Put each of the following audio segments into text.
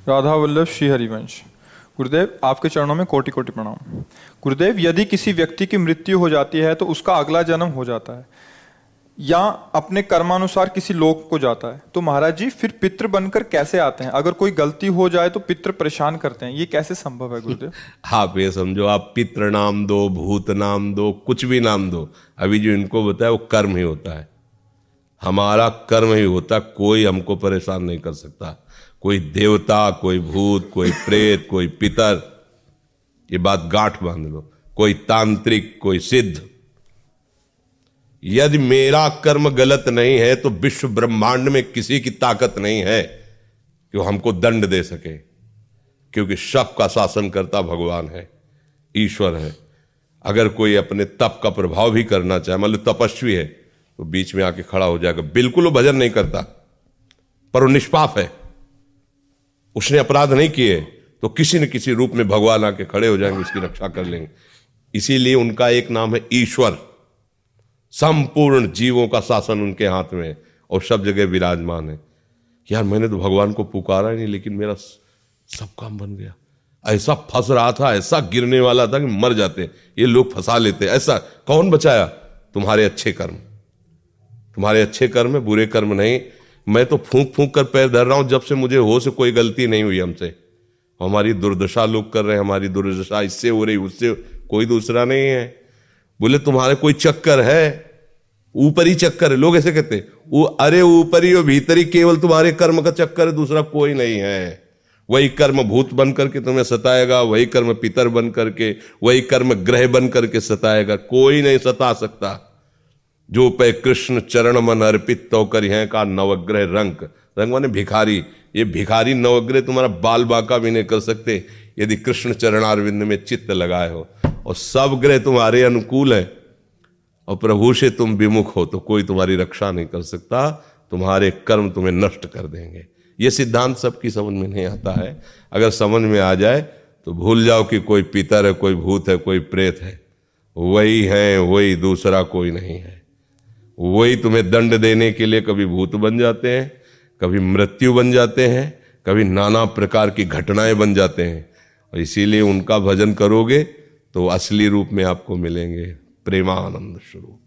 राधा वल्लभ श्री हरिवंश। गुरुदेव, आपके चरणों में कोटि कोटि प्रणाम। गुरुदेव, यदि किसी व्यक्ति की मृत्यु हो जाती है तो उसका अगला जन्म हो जाता है या अपने कर्मानुसार किसी लोक को जाता है, तो महाराज जी फिर पितृ बनकर कैसे आते हैं? अगर कोई गलती हो जाए तो पितृ परेशान करते हैं, ये कैसे संभव है गुरुदेव? आप ये समझो, आप पितृ नाम दो, भूत नाम दो, कुछ भी नाम दो, अभी जो इनको बताया वो कर्म ही होता है। हमारा कर्म ही होता है, कोई हमको परेशान नहीं कर सकता। कोई देवता, कोई भूत, कोई प्रेत, कोई पितर, ये बात गांठ बांध लो, कोई तांत्रिक, कोई सिद्ध। यदि मेरा कर्म गलत नहीं है तो विश्व ब्रह्मांड में किसी की ताकत नहीं है कि वो हमको दंड दे सके, क्योंकि सबका शासन करता भगवान है, ईश्वर है। अगर कोई अपने तप का प्रभाव भी करना चाहे, मान लो तपस्वी है, तो बीच में आके खड़ा हो जाएगा। बिल्कुल वो भजन नहीं करता, पर वो निष्पाप है, उसने अपराध नहीं किए, तो किसी न किसी रूप में भगवान आके खड़े हो जाएंगे, उसकी रक्षा कर लेंगे। इसीलिए उनका एक नाम है ईश्वर। संपूर्ण जीवों का शासन उनके हाथ में है और सब जगह विराजमान है। यार, मैंने तो भगवान को पुकारा ही नहीं, लेकिन मेरा सब काम बन गया। ऐसा फंस रहा था, ऐसा गिरने वाला था कि मर जाते, ये लोग फंसा लेते। ऐसा कौन बचाया? तुम्हारे अच्छे कर्म, तुम्हारे अच्छे कर्म है, बुरे कर्म नहीं। मैं तो फूंक फूंक कर पैर धर रहा हूं, जब से मुझे हो से कोई गलती नहीं हुई हमसे। हमारी दुर्दशा लोग कर रहे हैं, हमारी दुर्दशा इससे हो रही, उससे, कोई दूसरा नहीं है। बोले तुम्हारे कोई चक्कर है? ऊपरी चक्कर है, लोग ऐसे कहते हैं। वो अरे ऊपरी और भीतरी, केवल तुम्हारे कर्म का चक्कर है, दूसरा कोई नहीं है। वही कर्म भूत बन करके तुम्हें सताएगा, वही कर्म पितर बन करके, वही कर्म ग्रह बन करके सताएगा। कोई नहीं सता सकता। जो पे कृष्ण चरण मन अर्पित तो करी है का नवग्रह रंग। रंग माने भिखारी। ये भिखारी नवग्रह तुम्हारा बाल बांका भी नहीं कर सकते यदि कृष्ण चरणारविंद में चित्त लगाए हो। और सब ग्रह तुम्हारे अनुकूल है और प्रभु से तुम विमुख हो तो कोई तुम्हारी रक्षा नहीं कर सकता। तुम्हारे कर्म तुम्हें नष्ट कर देंगे। ये सिद्धांत सबकी समझ में नहीं आता है। अगर समझ में आ जाए तो भूल जाओ कि कोई पितर है, कोई भूत है, कोई प्रेत है। वही है, वही, दूसरा कोई नहीं है। वही तुम्हें दंड देने के लिए कभी भूत बन जाते हैं, कभी मृत्यु बन जाते हैं, कभी नाना प्रकार की घटनाएं बन जाते हैं। और इसीलिए उनका भजन करोगे तो असली रूप में आपको मिलेंगे। प्रेमानंद स्वरूप,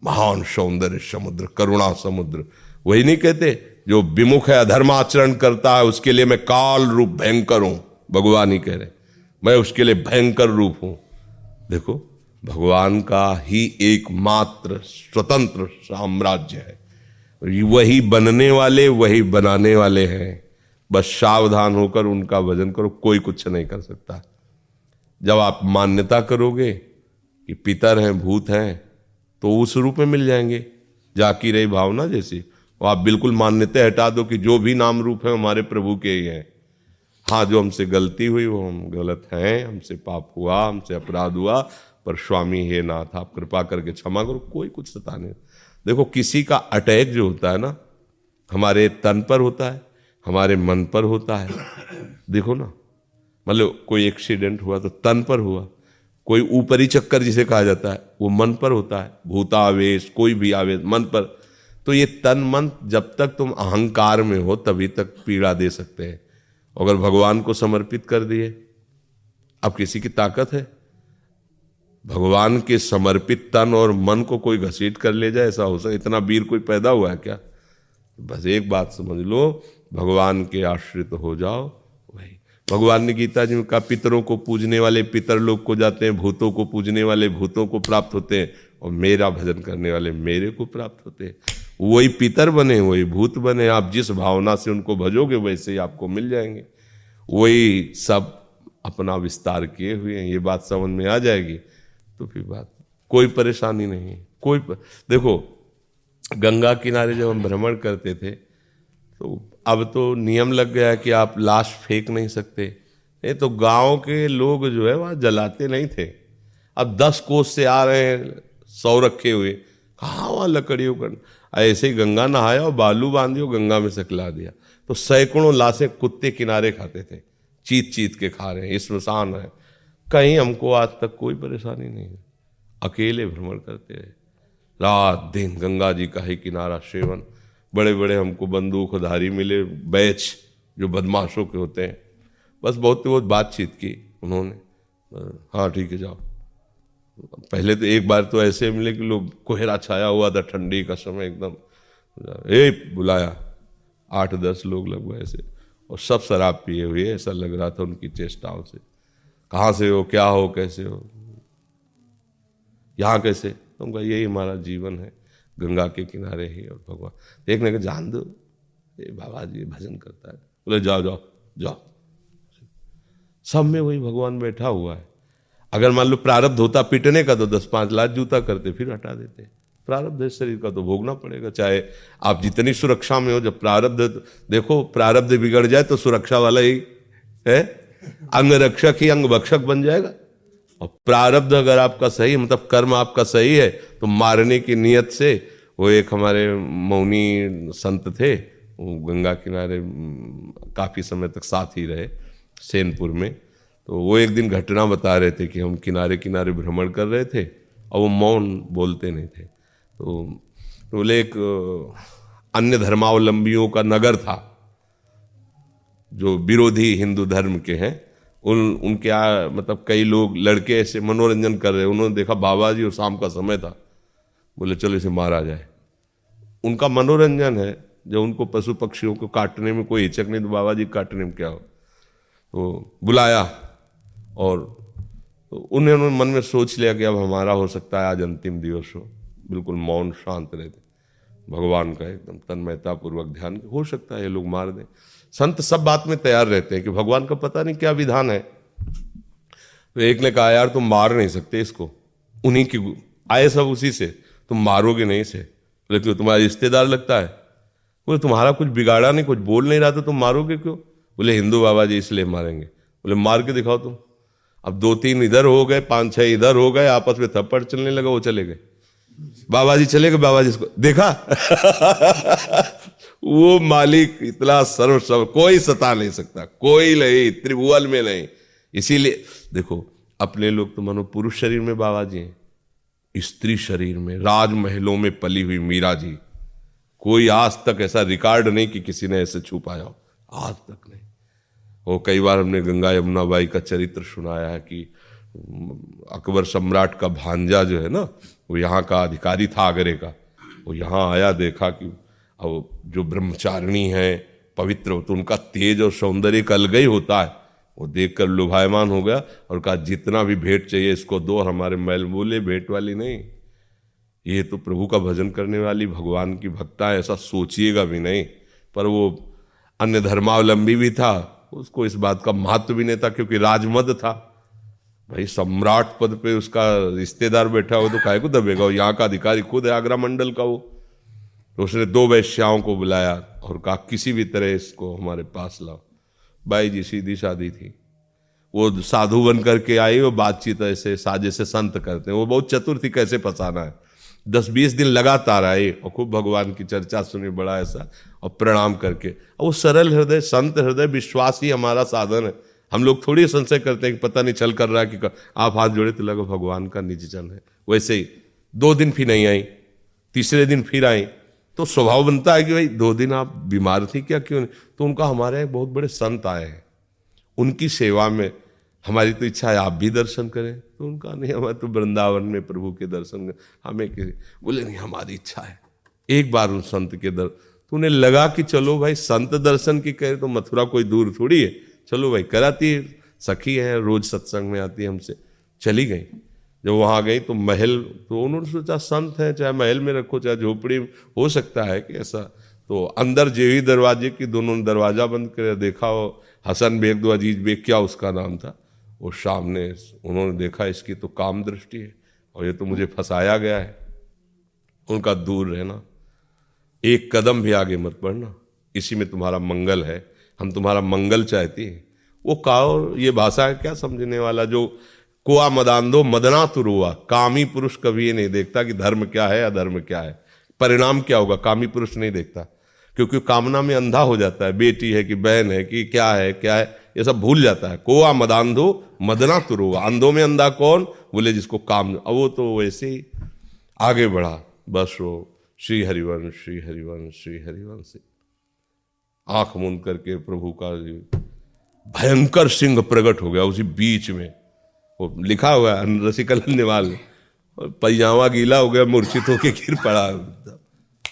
महान सौंदर्य समुद्र, करुणा समुद्र। वही नहीं कहते, जो विमुख है, अधर्माचरण करता है, उसके लिए मैं काल रूप भयंकर हूं। भगवान ही कह रहे, मैं उसके लिए भयंकर रूप हूं। देखो, भगवान का ही एकमात्र स्वतंत्र साम्राज्य है। वही बनने वाले, वही बनाने वाले हैं। बस सावधान होकर उनका भजन करो, कोई कुछ नहीं कर सकता। जब आप मान्यता करोगे कि पितर हैं, भूत हैं, तो उस रूप में मिल जाएंगे। जाकी रही भावना जैसी। और आप बिल्कुल मान्यता हटा दो कि जो भी नाम रूप है हमारे प्रभु के ही हैं। हाँ, जो हमसे गलती हुई वो हम गलत हैं, हमसे पाप हुआ, हमसे अपराध हुआ, पर स्वामी हे नाथ आप कृपा करके क्षमा करो। कोई कुछ सता नहीं। देखो, किसी का अटैक जो होता है ना, हमारे तन पर होता है, हमारे मन पर होता है। देखो ना, मतलब कोई एक्सीडेंट हुआ तो तन पर हुआ। कोई ऊपरी चक्कर जिसे कहा जाता है वो मन पर होता है। भूतावेश, कोई भी आवेश मन पर। तो ये तन मन जब तक तुम अहंकार में हो तभी तक पीड़ा दे सकते हैं। अगर भगवान को समर्पित कर दिए, अब किसी की ताकत है? भगवान के समर्पित तन और मन को कोई घसीट कर ले जाए, ऐसा हो सकता? इतना वीर कोई पैदा हुआ है क्या? बस एक बात समझ लो, भगवान के आश्रित हो जाओ। वही भगवान ने गीता जी में कहा, पितरों को पूजने वाले पितर लोग को जाते हैं, भूतों को पूजने वाले भूतों को प्राप्त होते हैं, और मेरा भजन करने वाले मेरे को प्राप्त होते हैं। वही पितर बने, वही भूत बने। आप जिस भावना से उनको भजोगे वैसे ही आपको मिल जाएंगे। वही सब अपना विस्तार किए हुए हैं। ये बात समझ में आ जाएगी तो फिर बात, कोई परेशानी नहीं है। देखो, गंगा किनारे जब हम भ्रमण करते थे तो अब तो नियम लग गया है कि आप लाश फेंक नहीं सकते। नहीं तो गांव के लोग जो है वहाँ जलाते नहीं थे। अब 10 कोस से आ रहे हैं 100 रखे हुए, कहाँ वहाँ लकड़ियों का। ऐसे ही गंगा नहाया और बालू बांधियो, गंगा में सकला दिया, तो सैकड़ों लाशें कुत्ते किनारे खाते थे। चीत चीत के खा रहे हैं, स्मशान है। कहीं हमको आज तक कोई परेशानी नहीं है। अकेले भ्रमण करते रहे, रात दिन गंगा जी का ही किनारा सेवन। बड़े बड़े हमको बंदूकधारी मिले, बैच जो बदमाशों के होते हैं। बस बहुत बातचीत की उन्होंने, हाँ ठीक है जाओ। पहले तो एक बार तो ऐसे मिले कि लोग, कोहरा छाया हुआ था, ठंडी का समय एकदम, बुलाया 8-10 लोग लगभग ऐसे, और सब शराब पिए हुए, ऐसा लग रहा था उनकी चेष्टाओं से। कहाँ से हो, क्या हो, कैसे हो, यहाँ कैसे? तो उनका यही हमारा जीवन है, गंगा के किनारे ही, और भगवान देखने का जान दो, ये बाबा जी भजन करता है। बोले जाओ जाओ जाओ। सब में वही भगवान बैठा हुआ है। अगर मान लो प्रारब्ध होता पीटने का तो 10-5 लात जूता करते, फिर हटा देते। प्रारब्ध है शरीर का तो भोगना पड़ेगा, चाहे आप जितनी सुरक्षा में हो। जब प्रारब्ध, देखो प्रारब्ध बिगड़ जाए तो सुरक्षा वाला ही है, अंग रक्षक ही अंग भक्षक बन जाएगा। और प्रारब्ध अगर आपका सही, मतलब कर्म आपका सही है, तो मारने की नियत से, वो एक हमारे मौनी संत थे, वो गंगा किनारे काफी समय तक साथ ही रहे सेनपुर में। तो वो एक दिन घटना बता रहे थे कि हम किनारे किनारे भ्रमण कर रहे थे और वो मौन बोलते नहीं थे। तो बोले एक अन्य धर्मावलंबियों का नगर था, जो विरोधी हिंदू धर्म के हैं, उनके मतलब कई लोग लड़के ऐसे मनोरंजन कर रहे। उन्होंने देखा बाबा जी, और शाम का समय था, बोले चलो इसे मारा जाए। उनका मनोरंजन है, जब उनको पशु पक्षियों को काटने में कोई हिचक नहीं, तो बाबा जी काटने में क्या हो। तो बुलाया, और तो उन्होंने मन में सोच लिया कि अब हमारा हो सकता है आज अंतिम दिवस हो। बिल्कुल मौन शांत रहते, भगवान का एकदम तन्मयता पूर्वक ध्यान, हो सकता है ये लोग मार दें। संत सब बात में तैयार रहते हैं कि भगवान का पता नहीं क्या विधान है। तो एक ने कहा यार तुम मार नहीं सकते इसको, उन्हीं की आए सब उसी से, तुम मारोगे नहीं इसे। बोले क्यों, तुम्हारा रिश्तेदार लगता है? बोले तुम्हारा कुछ बिगाड़ा नहीं, कुछ बोल नहीं रहा था, तुम मारोगे क्यों? बोले हिंदू बाबा जी इसलिए मारेंगे। बोले मार के दिखाओ तुम। अब 2-3 इधर हो गए, 5-6 इधर हो गए, आपस में थप्पड़ चलने लगा, वो चले गए। बाबा जी चले गए, बाबा जी इसको देखा वो मालिक इतना सर्वसर्व, कोई सता नहीं सकता, कोई नहीं, त्रिभुवन में नहीं। इसीलिए देखो, अपने लोग तो मानो पुरुष शरीर में बाबा जी हैं, स्त्री शरीर में, राजमहलों में पली हुई मीरा जी। कोई आज तक ऐसा रिकॉर्ड नहीं कि किसी ने ऐसे छू पाया हो, आज तक नहीं। वो कई बार हमने गंगा यमुना बाई का चरित्र सुनाया है कि अकबर सम्राट का भांजा जो है ना, वो यहाँ का अधिकारी था आगरे का। वो यहाँ आया, देखा कि अब जो ब्रह्मचारिणी है पवित्र, तो उनका तेज और सौंदर्य का अलग ही होता है। वो देखकर लुभायमान हो गया और कहा जितना भी भेंट चाहिए इसको दो। और हमारे मैल बोले भेंट वाली नहीं, ये तो प्रभु का भजन करने वाली भगवान की भक्ता है, ऐसा सोचिएगा भी नहीं। पर वो अन्य धर्मावलंबी भी था, उसको इस बात का महत्व भी नहीं था, क्योंकि राजमद था भाई, सम्राट पद पे उसका रिश्तेदार बैठा हो तो काहे को दबेगा। यहाँ का अधिकारी खुद है आगरा मंडल का वो। तो उसने 2 वैश्याओं को बुलाया और कहा किसी भी तरह इसको हमारे पास लाओ। बाई जी सीधी सादी थी, वो साधु बन करके आई, वो बातचीत ऐसे साजे से संत करते हैं, वो बहुत चतुर थी कैसे फंसाना है। 10-20 दिन लगातार आए और खूब भगवान की चर्चा सुनी, बड़ा ऐसा, और प्रणाम करके। और वो सरल हृदय, संत हृदय, विश्वास ही हमारा साधन है। हम लोग थोड़ी संशय करते हैं कि पता नहीं चल कर रहा है कि आप हाथ जोड़े तो लगा भगवान का निज जन है। वैसे ही 2 दिन फिर नहीं आई, तीसरे दिन फिर आई, तो स्वभाव बनता है कि भाई 2 दिन आप बीमार थी क्या, क्यों नहीं? तो उनका हमारे यहाँ बहुत बड़े संत आए हैं, उनकी सेवा में हमारी तो इच्छा है आप भी दर्शन करें। तो उनका नहीं, हमारे तो वृंदावन में प्रभु के दर्शन, हमें बोले नहीं हमारी इच्छा है एक बार उन संत के तो उन्हें लगा कि चलो भाई संत दर्शन की कहे तो मथुरा कोई दूर थोड़ी है, चलो भाई कराती है, सखी है, रोज सत्संग में आती है हमसे। चली गई, जब वहां गई तो महल, तो उन्होंने सोचा संत है, चाहे महल में रखो चाहे झोपड़ी, हो सकता है कि ऐसा। तो अंदर जेवी दरवाजे की दोनों दरवाजा बंद कर देखा, वो हसन बेग दो अजीज बेग क्या उसका नाम था, वो सामने उन्होंने देखा इसकी तो काम दृष्टि है और ये तो मुझे फंसाया गया है। उनका दूर रहना, एक कदम भी आगे मत बढ़ना, इसी में तुम्हारा मंगल है, हम तुम्हारा मंगल चाहते हैं। वो काओ, ये भाषा है क्या समझने वाला, जो कुआ मदांधो मदना तुरुआ, कामी पुरुष कभी ये नहीं देखता कि धर्म क्या है अधर्म क्या है, परिणाम क्या होगा, कामी पुरुष नहीं देखता, क्योंकि कामना में अंधा हो जाता है। बेटी है कि बहन है कि क्या है ये सब भूल जाता है। कोआ मदांधो मदना तुरुआ, अंधों में अंधा कौन, बोले जिसको काम। अब वो तो वैसे ही आगे बढ़ा, बस वो श्री हरिवंश श्री हरिवंश श्री हरिवंश। आंख मूंद करके प्रभु का भयंकर सिंह प्रकट हो गया उसी बीच में। वो लिखा हुआ है रसिकलन निवाल में, पैजामा गीला हो गया, मूर्छित होके गिर पड़ा।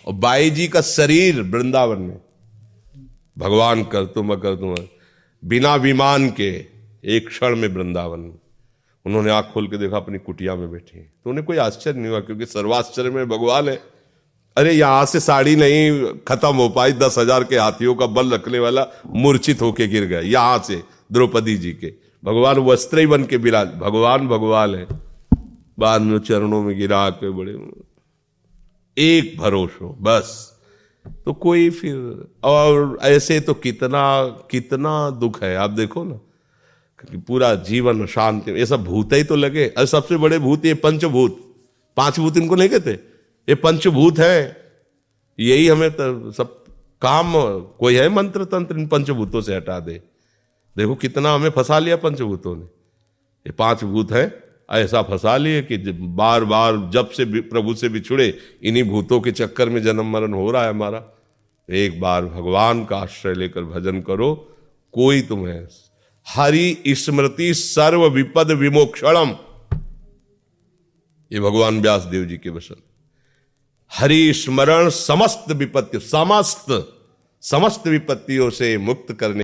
और बाई जी का शरीर वृंदावन में, भगवान कर तुम बिना विमान के एक क्षण में वृंदावन में। उन्होंने आंख खोल के देखा अपनी कुटिया में बैठी, तो उन्हें कोई आश्चर्य नहीं हुआ, क्योंकि सर्वाश्चर्य में भगवान है। अरे यहां से साड़ी नहीं खत्म हो पाई, 10,000 के हाथियों का बल रखने वाला मूर्छित होके गिर गया यहां से द्रौपदी जी के। भगवान वस्त्र ही बन के विराज, भगवान है। बाद में चरणों में गिरा के बड़े एक भरोसा बस। तो कोई फिर, और ऐसे तो कितना दुख है। आप देखो ना कि पूरा जीवन शांति, ये सब भूत ही तो लगे। और सबसे बड़े भूत ये पंचभूत, 5 भूत इनको नहीं कहते, ये पंचभूत है। यही हमें तो सब काम, कोई है मंत्र तंत्र इन पंचभूतों से हटा दे। देखो कितना हमें फंसा लिया पंचभूतों ने। ये 5 भूत है, ऐसा फंसा लिए कि बार बार जब से प्रभु से बिछुड़े इन्हीं भूतों के चक्कर में जन्म मरण हो रहा है हमारा। एक बार भगवान का आश्रय लेकर भजन करो, कोई तुम्हें। हरि स्मृति सर्व विपद विमोक्षणम, ये भगवान व्यास देव जी के वचन। हरि स्मरण समस्त विपत्ति, समस्त विपत्तियों से मुक्त करने